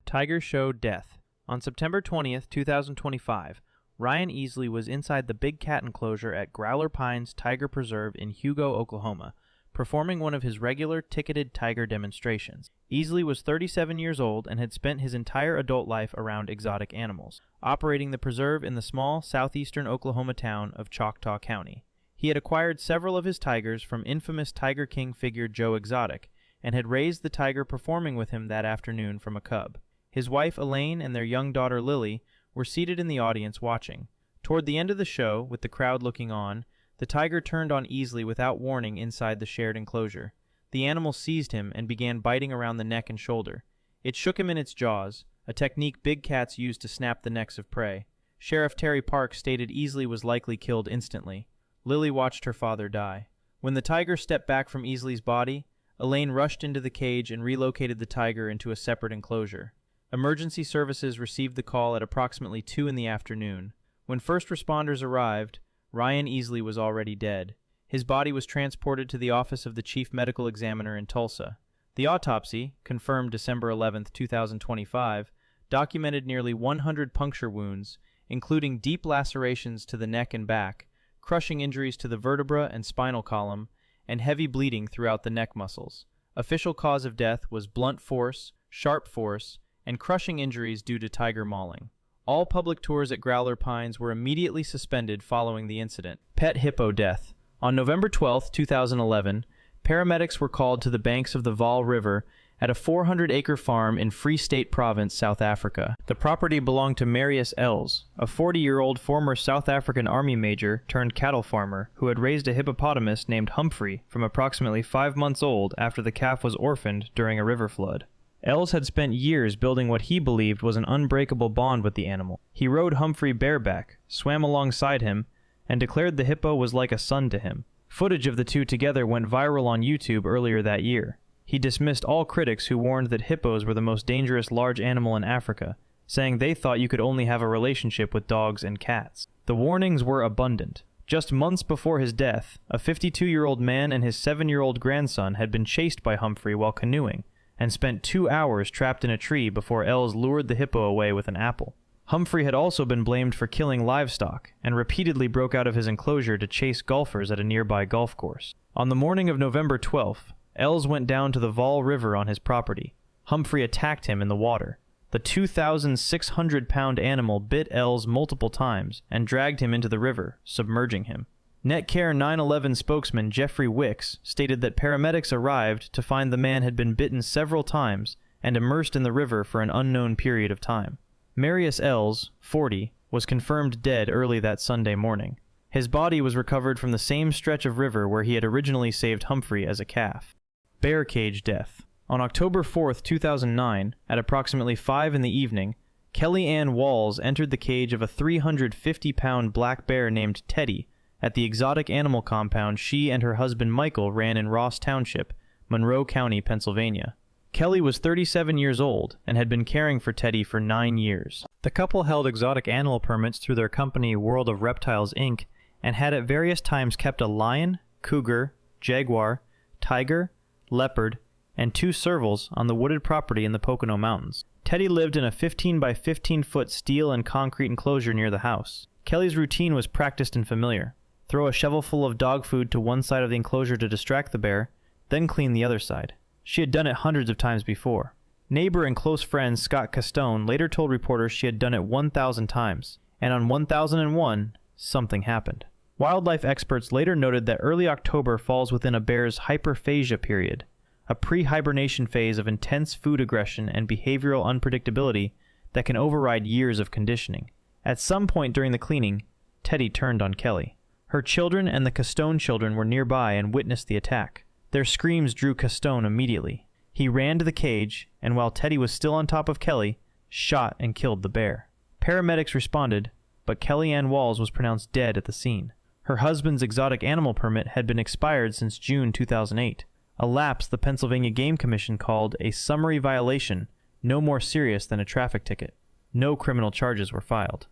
Tiger Show Death. On September 20th, 2025, Ryan Easley was inside the Big Cat enclosure at Growler Pines Tiger Preserve in Hugo, Oklahoma, performing one of his regular ticketed tiger demonstrations. Easley was 37 years old and had spent his entire adult life around exotic animals, operating the preserve in the small southeastern Oklahoma town of Choctaw County. He had acquired several of his tigers from infamous Tiger King figure Joe Exotic, and had raised the tiger performing with him that afternoon from a cub. His wife Elaine and their young daughter Lily were seated in the audience watching. Toward the end of the show, with the crowd looking on, the tiger turned on Easley without warning inside the shared enclosure. The animal seized him and began biting around the neck and shoulder. It shook him in its jaws, a technique big cats use to snap the necks of prey. Sheriff Terry Park stated Easley was likely killed instantly. Lily watched her father die. When the tiger stepped back from Easley's body, Elaine rushed into the cage and relocated the tiger into a separate enclosure. Emergency services received the call at approximately 2 in the afternoon. When first responders arrived, Ryan Easley was already dead. His body was transported to the office of the chief medical examiner in Tulsa. The autopsy, confirmed December 11, 2025, documented nearly 100 puncture wounds, including deep lacerations to the neck and back, crushing injuries to the vertebra and spinal column, and heavy bleeding throughout the neck muscles. Official cause of death was blunt force, sharp force, and crushing injuries due to tiger mauling. All public tours at Growler Pines were immediately suspended following the incident. Pet hippo death. On November 12, 2011, paramedics were called to the banks of the Vaal River at a 400-acre farm in Free State Province, South Africa. The property belonged to Marius Els, a 40-year-old former South African Army major turned cattle farmer who had raised a hippopotamus named Humphrey from approximately 5 months old after the calf was orphaned during a river flood. Els had spent years building what he believed was an unbreakable bond with the animal. He rode Humphrey bareback, swam alongside him, and declared the hippo was like a son to him. Footage of the two together went viral on YouTube earlier that year. He dismissed all critics who warned that hippos were the most dangerous large animal in Africa, saying they thought you could only have a relationship with dogs and cats. The warnings were abundant. Just months before his death, a 52-year-old man and his 7-year-old grandson had been chased by Humphrey while canoeing, and spent 2 hours trapped in a tree before Els lured the hippo away with an apple. Humphrey had also been blamed for killing livestock, and repeatedly broke out of his enclosure to chase golfers at a nearby golf course. On the morning of November 12th, Els went down to the Vaal River on his property. Humphrey attacked him in the water. The 2,600-pound animal bit Els multiple times and dragged him into the river, submerging him. Netcare 911 spokesman Jeffrey Wicks stated that paramedics arrived to find the man had been bitten several times and immersed in the river for an unknown period of time. Marius Els, 40, was confirmed dead early that Sunday morning. His body was recovered from the same stretch of river where he had originally saved Humphrey as a calf. Bear cage death. On October 4, 2009, at approximately 5 in the evening, Kelly Ann Walls entered the cage of a 350-pound black bear named Teddy at the exotic animal compound she and her husband Michael ran in Ross Township, Monroe County, Pennsylvania. Kelly was 37 years old and had been caring for Teddy for 9 years. The couple held exotic animal permits through their company World of Reptiles, Inc., and had at various times kept a lion, cougar, jaguar, tiger, leopard, and 2 servals on the wooded property in the Pocono Mountains. Teddy lived in a 15 by 15-foot steel and concrete enclosure near the house. Kelly's routine was practiced and familiar. Throw a shovelful of dog food to one side of the enclosure to distract the bear, then clean the other side. She had done it hundreds of times before. Neighbor and close friend Scott Castone later told reporters she had done it 1,000 times, and on 1,001, something happened. Wildlife experts later noted that early October falls within a bear's hyperphagia period, a pre-hibernation phase of intense food aggression and behavioral unpredictability that can override years of conditioning. At some point during the cleaning, Teddy turned on Kelly. Her children and the Castone children were nearby and witnessed the attack. Their screams drew Castone immediately. He ran to the cage, and while Teddy was still on top of Kelly, shot and killed the bear. Paramedics responded, but Kelly Ann Walls was pronounced dead at the scene. Her husband's exotic animal permit had been expired since June 2008, a lapse the Pennsylvania Game Commission called a summary violation, no more serious than a traffic ticket. No criminal charges were filed.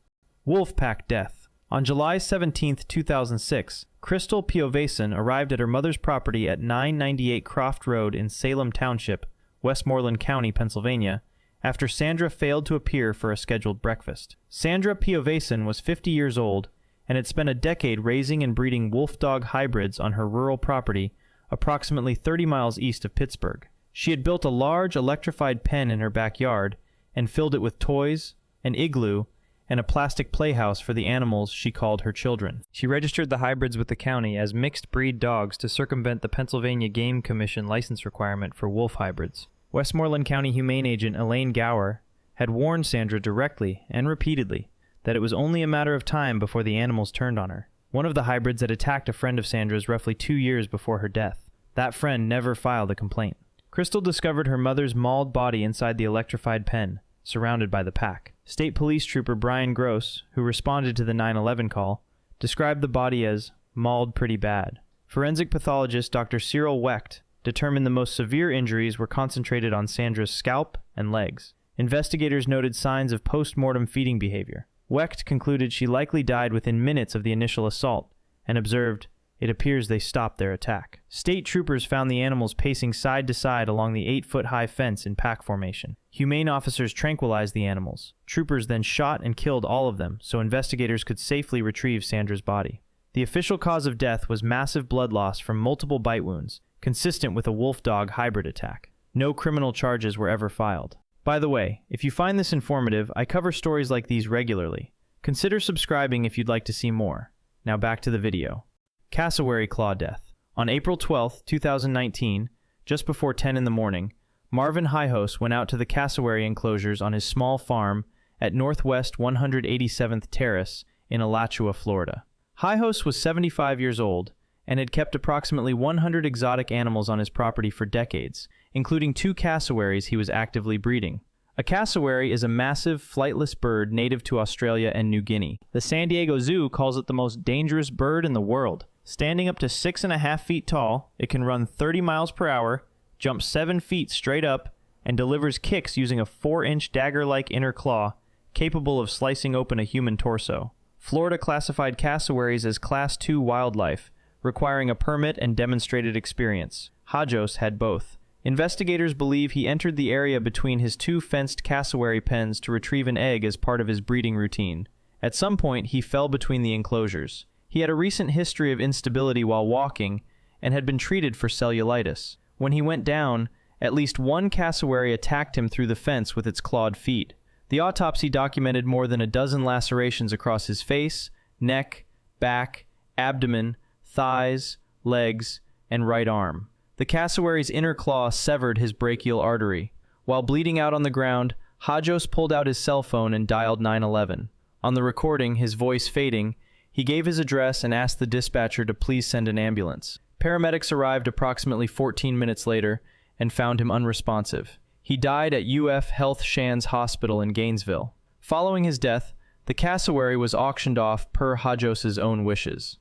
Wolf pack death. On July 17, 2006, Crystal Piovesan arrived at her mother's property at 998 Croft Road in Salem Township, Westmoreland County, Pennsylvania, after Sandra failed to appear for a scheduled breakfast. Sandra Piovesan was 50 years old and had spent a decade raising and breeding wolf-dog hybrids on her rural property approximately 30 miles east of Pittsburgh. She had built a large electrified pen in her backyard and filled it with toys, an igloo, and a plastic playhouse for the animals she called her children. She registered the hybrids with the county as mixed-breed dogs to circumvent the Pennsylvania Game Commission license requirement for wolf hybrids. Westmoreland County Humane Agent Elaine Gower had warned Sandra directly and repeatedly that it was only a matter of time before the animals turned on her. One of the hybrids had attacked a friend of Sandra's roughly 2 years before her death. That friend never filed a complaint. Crystal discovered her mother's mauled body inside the electrified pen, surrounded by the pack. State Police Trooper Brian Gross, who responded to the 911 call, described the body as mauled pretty bad. Forensic pathologist Dr. Cyril Wecht determined the most severe injuries were concentrated on Sandra's scalp and legs. Investigators noted signs of post-mortem feeding behavior. Wecht concluded she likely died within minutes of the initial assault and observed, "It appears they stopped their attack." State troopers found the animals pacing side to side along the 8-foot-high fence in pack formation. Humane officers tranquilized the animals. Troopers then shot and killed all of them so investigators could safely retrieve Sandra's body. The official cause of death was massive blood loss from multiple bite wounds, consistent with a wolf-dog hybrid attack. No criminal charges were ever filed. By the way, if you find this informative, I cover stories like these regularly. Consider subscribing if you'd like to see more. Now back to the video. Cassowary claw death. On April 12, 2019, just before 10 in the morning, Marvin Hijos went out to the cassowary enclosures on his small farm at Northwest 187th Terrace in Alachua, Florida. Hijos was 75 years old and had kept approximately 100 exotic animals on his property for decades, including 2 cassowaries he was actively breeding. A cassowary is a massive, flightless bird native to Australia and New Guinea. The San Diego Zoo calls it the most dangerous bird in the world. Standing up to 6.5 feet tall, it can run 30 miles per hour, jump 7 feet straight up, and delivers kicks using a 4-inch dagger-like inner claw, capable of slicing open a human torso. Florida classified cassowaries as Class 2 wildlife, requiring a permit and demonstrated experience. Hijos had both. Investigators believe he entered the area between his 2 fenced cassowary pens to retrieve an egg as part of his breeding routine. At some point, he fell between the enclosures. He had a recent history of instability while walking and had been treated for cellulitis. When he went down, at least one cassowary attacked him through the fence with its clawed feet. The autopsy documented more than a dozen lacerations across his face, neck, back, abdomen, thighs, legs, and right arm. The cassowary's inner claw severed his brachial artery. While bleeding out on the ground, Hijos pulled out his cell phone and dialed 911. On the recording, his voice fading, he gave his address and asked the dispatcher to please send an ambulance. Paramedics arrived approximately 14 minutes later and found him unresponsive. He died at UF Health Shands Hospital in Gainesville. Following his death, the cassowary was auctioned off per Hijos' own wishes.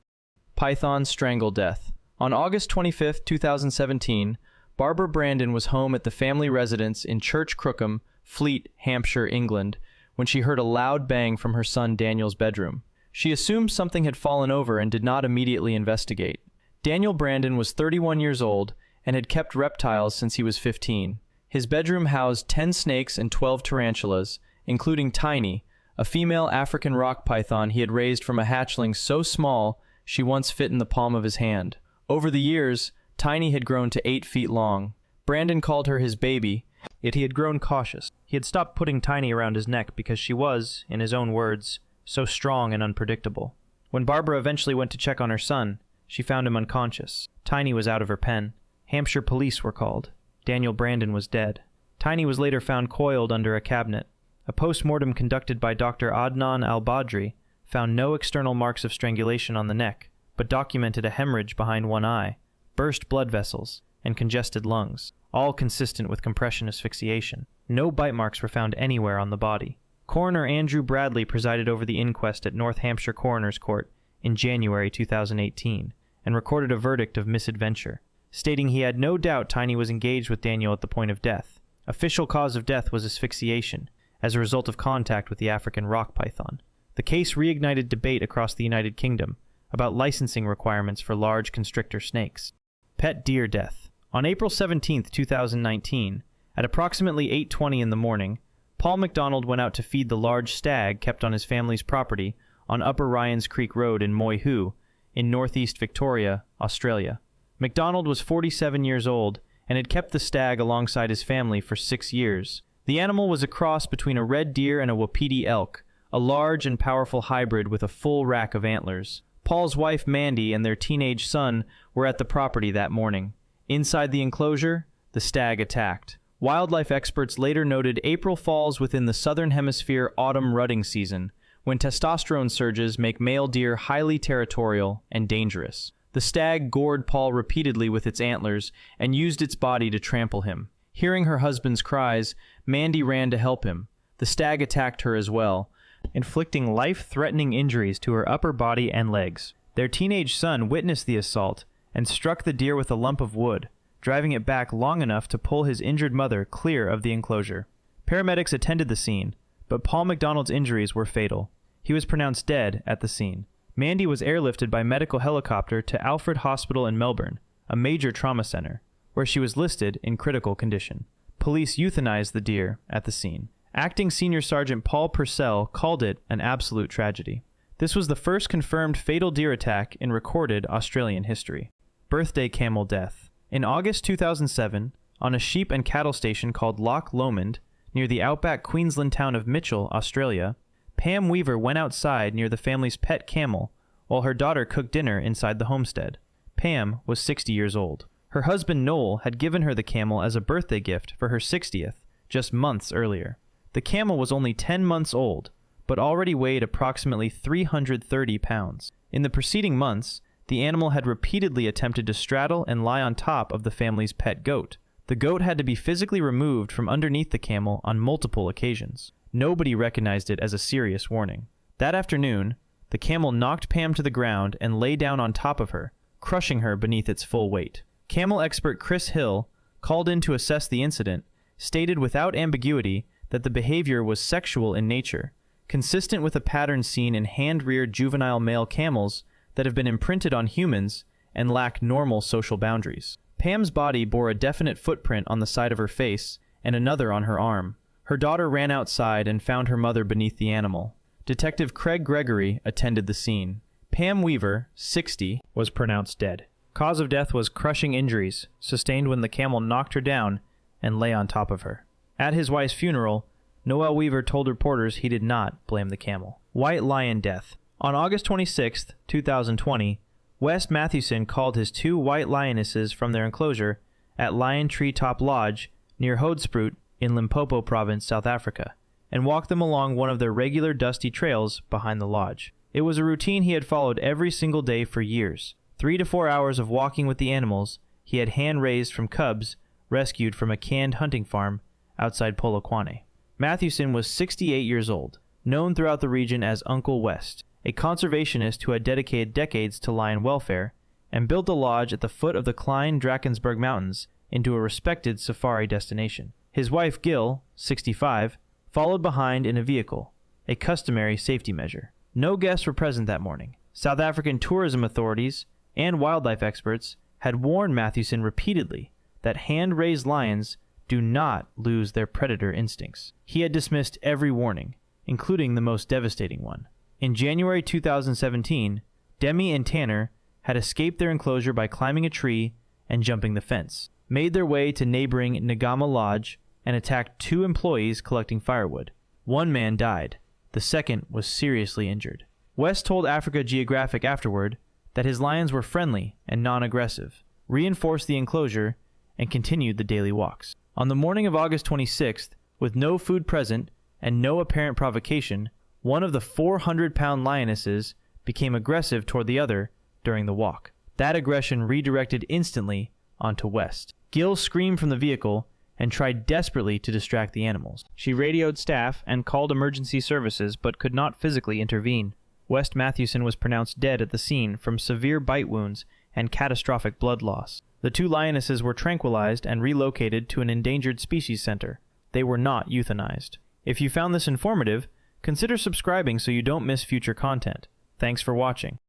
Python strangle death. On August 25, 2017, Barbara Brandon was home at the family residence in Church Crookham, Fleet, Hampshire, England, when she heard a loud bang from her son Daniel's bedroom. She assumed something had fallen over and did not immediately investigate. Daniel Brandon was 31 years old and had kept reptiles since he was 15. His bedroom housed 10 snakes and 12 tarantulas, including Tiny, a female African rock python he had raised from a hatchling so small she once fit in the palm of his hand. Over the years, Tiny had grown to 8 feet long. Brandon called her his baby, yet he had grown cautious. He had stopped putting Tiny around his neck because she was, in his own words, so strong and unpredictable. When Barbara eventually went to check on her son, she found him unconscious. Tiny was out of her pen. Hampshire police were called. Daniel Brandon was dead. Tiny was later found coiled under a cabinet. A post-mortem conducted by Dr. Adnan al-Badri found no external marks of strangulation on the neck, but documented a hemorrhage behind one eye, burst blood vessels, and congested lungs, all consistent with compression asphyxiation. No bite marks were found anywhere on the body. Coroner Andrew Bradley presided over the inquest at North Hampshire Coroner's Court in January 2018 and recorded a verdict of misadventure, stating he had no doubt Tiny was engaged with Daniel at the point of death. Official cause of death was asphyxiation, as a result of contact with the African rock python. The case reignited debate across the United Kingdom about licensing requirements for large constrictor snakes. Pet deer death. On April 17, 2019, at approximately 8:20 in the morning, Paul MacDonald went out to feed the large stag kept on his family's property on Upper Ryans Creek Road in Moy Hu, in northeast Victoria, Australia. MacDonald was 47 years old and had kept the stag alongside his family for 6 years. The animal was a cross between a red deer and a wapiti elk, a large and powerful hybrid with a full rack of antlers. Paul's wife Mandy and their teenage son were at the property that morning. Inside the enclosure, the stag attacked. Wildlife experts later noted April falls within the southern hemisphere autumn rutting season, when testosterone surges make male deer highly territorial and dangerous. The stag gored Paul repeatedly with its antlers and used its body to trample him. Hearing her husband's cries, Mandy ran to help him. The stag attacked her as well, inflicting life-threatening injuries to her upper body and legs. Their teenage son witnessed the assault and struck the deer with a lump of wood, driving it back long enough to pull his injured mother clear of the enclosure. Paramedics attended the scene, but Paul MacDonald's injuries were fatal. He was pronounced dead at the scene. Mandy was airlifted by medical helicopter to Alfred Hospital in Melbourne, a major trauma center, where she was listed in critical condition. Police euthanized the deer at the scene. Acting Senior Sergeant Paul Purcell called it an absolute tragedy. This was the first confirmed fatal deer attack in recorded Australian history. Birthday camel death. In August 2007, on a sheep and cattle station called Loch Lomond, near the outback Queensland town of Mitchell, Australia, Pam Weaver went outside near the family's pet camel while her daughter cooked dinner inside the homestead. Pam was 60 years old. Her husband Noel had given her the camel as a birthday gift for her 60th, just months earlier. The camel was only 10 months old, but already weighed approximately 330 pounds. In the preceding months, the animal had repeatedly attempted to straddle and lie on top of the family's pet goat. The goat had to be physically removed from underneath the camel on multiple occasions. Nobody recognized it as a serious warning. That afternoon, the camel knocked Pam to the ground and lay down on top of her, crushing her beneath its full weight. Camel expert Chris Hill, called in to assess the incident, stated without ambiguity that the behavior was sexual in nature, consistent with a pattern seen in hand-reared juvenile male camels that have been imprinted on humans and lack normal social boundaries. Pam's body bore a definite footprint on the side of her face and another on her arm. Her daughter ran outside and found her mother beneath the animal. Detective Craig Gregory attended the scene. Pam Weaver, 60, was pronounced dead. Cause of death was crushing injuries, sustained when the camel knocked her down and lay on top of her. At his wife's funeral, Noel Weaver told reporters he did not blame the camel. White lion death. On August 26, 2020, Wes Mathewson called his 2 white lionesses from their enclosure at Lion Tree Top Lodge near Hoedspruit in Limpopo Province, South Africa, and walked them along one of their regular dusty trails behind the lodge. It was a routine he had followed every single day for years. 3 to 4 hours of walking with the animals he had hand-raised from cubs rescued from a canned hunting farm outside Polokwane. Mathewson was 68 years old, known throughout the region as Uncle West, a conservationist who had dedicated decades to lion welfare, and built a lodge at the foot of the Klein-Drakensberg Mountains into a respected safari destination. His wife Gil, 65, followed behind in a vehicle, a customary safety measure. No guests were present that morning. South African tourism authorities and wildlife experts had warned Mathewson repeatedly that hand-raised lions do not lose their predator instincts. He had dismissed every warning, including the most devastating one. In January 2017, Demi and Tanner had escaped their enclosure by climbing a tree and jumping the fence, made their way to neighboring Ngama Lodge, and attacked 2 employees collecting firewood. 1 man died. The second was seriously injured. West told Africa Geographic afterward that his lions were friendly and non-aggressive, reinforced the enclosure, and continued the daily walks. On the morning of August 26th, with no food present and no apparent provocation, one of the 400-pound lionesses became aggressive toward the other during the walk. That aggression redirected instantly onto West. Gil screamed from the vehicle and tried desperately to distract the animals. She radioed staff and called emergency services but could not physically intervene. West Mathewson was pronounced dead at the scene from severe bite wounds and catastrophic blood loss. The 2 lionesses were tranquilized and relocated to an endangered species center. They were not euthanized. If you found this informative, consider subscribing so you don't miss future content. Thanks for watching.